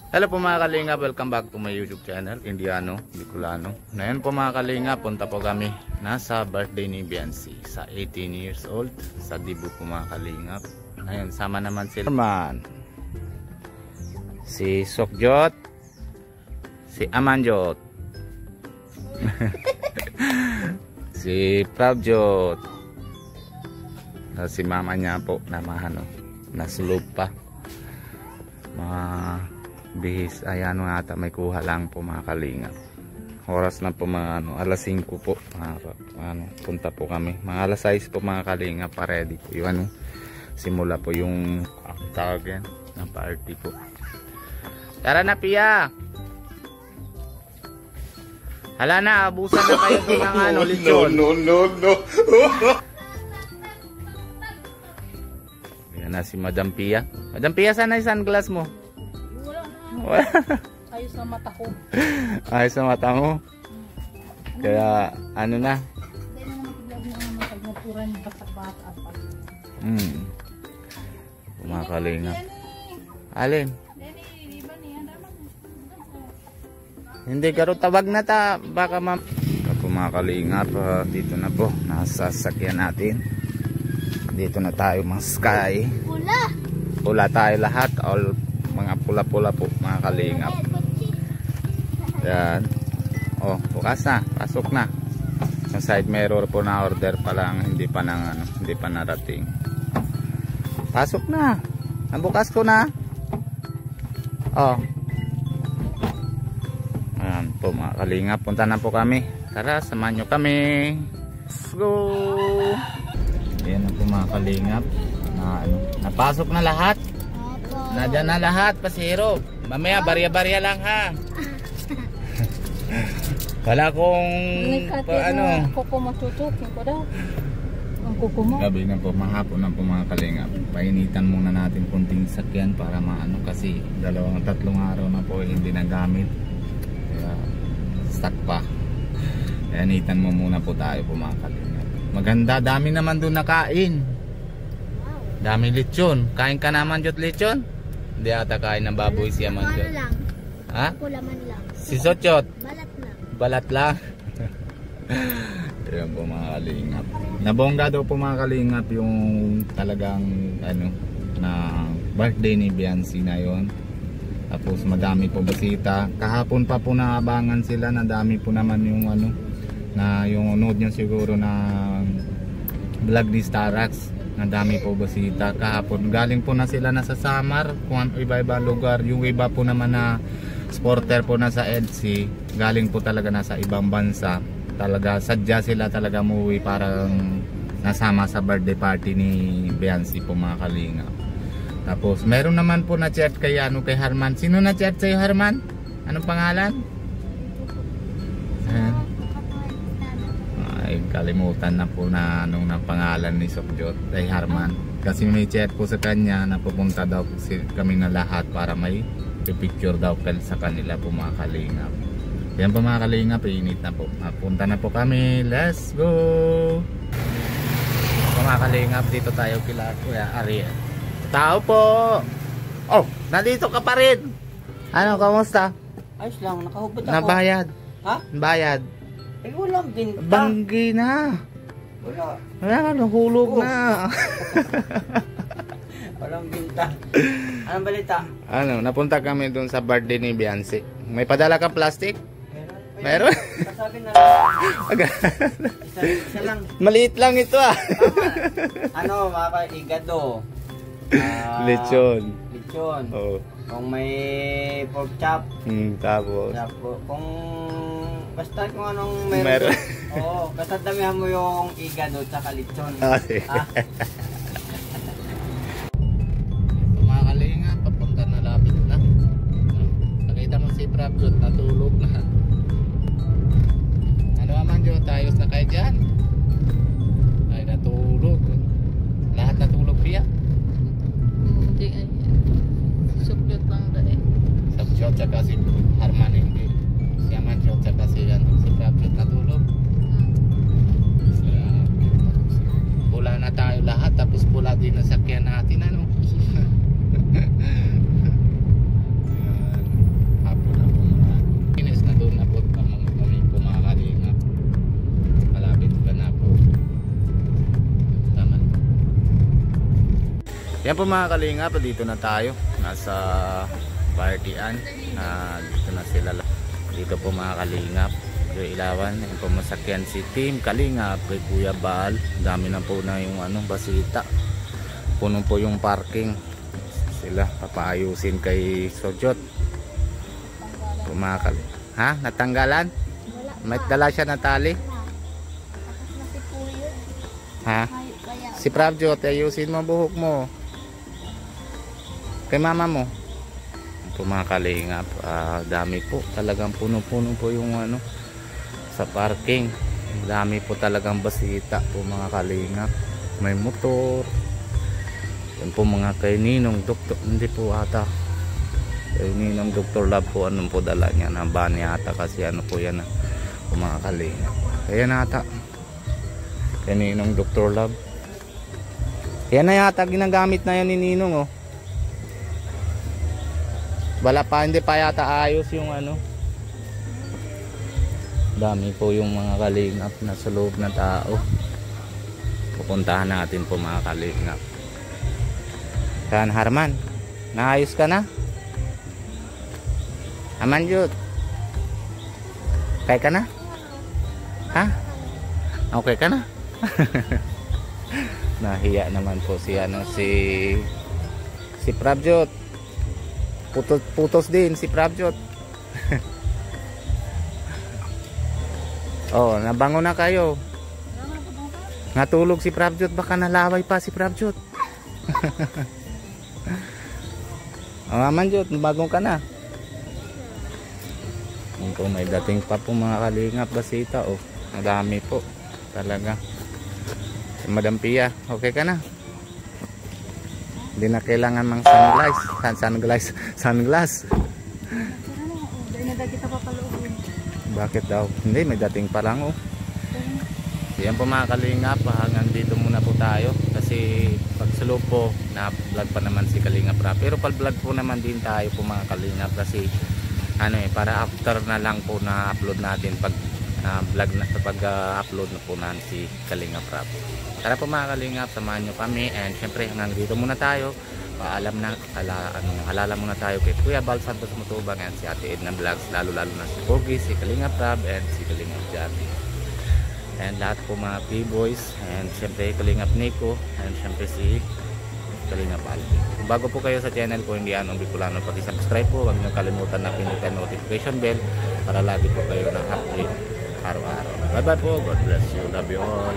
Hello po mga kalinga, welcome back to my YouTube channel, Indiano Bicolano. Ngayon po mga kalinga, punta po kami nasa birthday ni Biancy sa 18 years old sa Dibu po mga kalinga. Ngayon, sama naman si Herman, si Sokjot, si Amanjot, si Pravjot, si mama niya po na nasulog pa. Bihis, ayan ata may kuha lang po mga kalinga. Oras na po mga alas 5 po. Punta po kami. Mga alas 6 po mga kalinga, pa ready po yung simula po yung tawag yan ng party po. Tara na Pia. Hala na, abusan na kayo po ng lechon. No. Ayan na si Madam Pia. Madam Pia, sana yung sunglass mo? Ayos sa mata ko. Ayos sa mata mo. Kaya ano na. Kumakalinga. Alin? Hindi karo tawag na ta. Baka kumakalinga pa. Dito na po. Nasa sasakyan natin. Dito na tayo mga sky. Pula tayo lahat. All mga pula-pula po mga kalingap. Yan. Oh, bukas na, pasok na. Yung side mirror po na order pa lang, hindi pa narating. Pasok na. Nabukas ko na. Oh. Ayan po mga kalingap, punta na po kami. Tara, samahan nyo kami. Let's go. Ayan na po mga kalingap. Napasok na lahat. Nadyan na lahat, pasiro. Mamaya, barya-barya lang ha. Wala kong kuko matutukin ko daw. Ang kuko mo. Gabi na po, mahapon na po mga kalinga. Painitan muna natin kunting sakyan para kasi 2-3 araw na po hindi nagamit. Kaya stuck pa. Kaya initan mo muna po tayo po mga kalinga. Maganda, dami naman doon nakain. Dami lechon. Kain ka naman Jot lechon? Hindi ata kain ng baboy siya man Jot. Ha? Laman lang. Si Sochot? Balat lang. Balat lang. Ayan po mga kalingap. Nabongga daw po mga kalingap yung talagang na birthday ni Biancy na yun. Tapos madami po basita. Kahapon pa po naabangan sila. Nadami po naman yung yung nood nyo siguro na vlog ni Starax. Nadami po basita kahapon. Galing po na sila nasa Samar, kung iba-iba lugar. Yung iba po naman na sporter po nasa EDC, galing po talaga nasa ibang bansa. Talaga sadya sila talaga umuwi parang nasama sa birthday party ni Biancy po mga kalinga. Tapos meron naman po na chat kay Herman. Sino na chat sa'yo Herman? Anong pangalan? Ay, kalimutan na po na pangalan ni Sokjot kay Herman. Kasi may chat po sa kanya na pupunta daw po kami na lahat para may picture daw sa kanila po mga kalingap. Yan po mga kalingap, init na po. Punta na po kami. Let's go! Mga kalingap, dito tayo kila Kuya Ariel. Tao po! Oh, nandito ka pa rin! Ano, kamusta? Ayos lang, nakahubad ako. Nabayad? Ha? Bayad? Eh, walang binta. Banggi na. Wala, nahulog na. Walang binta. Anong balita? Napunta kami dun sa birthday ni Biancy. May padala ka plastic? Meron? Kasabi na isa lang. Maliit lang ito Mga igado. Lechon. Oh. Kung may pork chop. Tapos. Kung basta kung anong meron. Oo, basta damihan mo yung igado at lechon. Mga kalinga, papunta na lapit na. Nakita mo si Pravjot, natulog na. Ano naman Jot, ayos na kayo dyan? Ay, natulog. Lahat natulog Pia? Hindi, Sokjot lang dahil. Sokjot tsaka si Herman hindi. Si Amanjot tsaka si Pravjot natulog. Pula na tayo lahat, tapos pula din na sakyan natin Yan po mga kalingap, dito na tayo. Nasa partyan. Dito na sila. Dito po mga kalingap. Yung ilawan. Yan po masakyan si Team Kalingap kay Kuya Bal. Dami na po na yung basita. Puno po yung parking. Sila papaayusin kay Sojot. Pumakal. Ha? Natanggalan? May dala siya na tali? Ha? Si Pravjot, ayusin mo buhok mo. Kay mama mo. Pumakalingap. Dami po. Talagang puno-puno po yung sa parking. Dami po talagang basita po mga kalingap. May motor. Yan po mga kay Ninong Doktor. Hindi po ata. Kay Ninong Dr. Love po. Anong po dala niya? Naban niya ata kasi po yan. Mga kalingap. Ayan ata. Kay Ninong Dr. Love. Yan na yata ginagamit na yan ni Ninong oh. Wala pa, hindi pa yata ayos yung Dami po yung mga kalingap na sa loob na tao. Pupuntahan natin po mga kalingap. Kan Harman, naayos ka na? Aman Jud. Kaya ka na? Ha? Okay ka na? Nahiya naman po si si Pravjot. Putos din si Pravjot. Oh, nabango na kayo. Natulog si Pravjot, baka nalaway pa si Pravjot. Oh, Amanjot, bagong ka na. Kung may dating pa po mga kalingap basita oh. Madami po. Talaga. Madam Pia, okay ka na? Hindi na kailangan mang sunglass. Hindi na kita papaloobin. Bakit daw? Hindi, may dating pa lang oh. Yan po mga kalingap, hanggang dito muna po tayo. Kasi pag slow po, na-vlog pa naman si Kalingap Rap. Pero pag-vlog po naman din tayo po mga kalingap. Kasi para after na lang po na-upload natin pag vlog na pag-upload na po na si Kalingap Rap. Tara po mga kalingap, samahan nyo kami. And syempre hanggang dito muna tayo. Halala muna tayo kay Kuya Bal Santos Matubang and si Ate Edna Vlogs. Lalo na si Pogi, si Kalingap Rap and si Kalingap Javi. And lahat po mga P-boys. And syempre Kalingap Nico. And syempre si Kalingap Alvin. Kung bago po kayo sa channel ko, hindi anong Bicolano, pag-subscribe po. Huwag nyo kalimutan na pinutin notification bell para lagi po kayo ng update araw-araw. Bye bye po. God bless you. Love you all.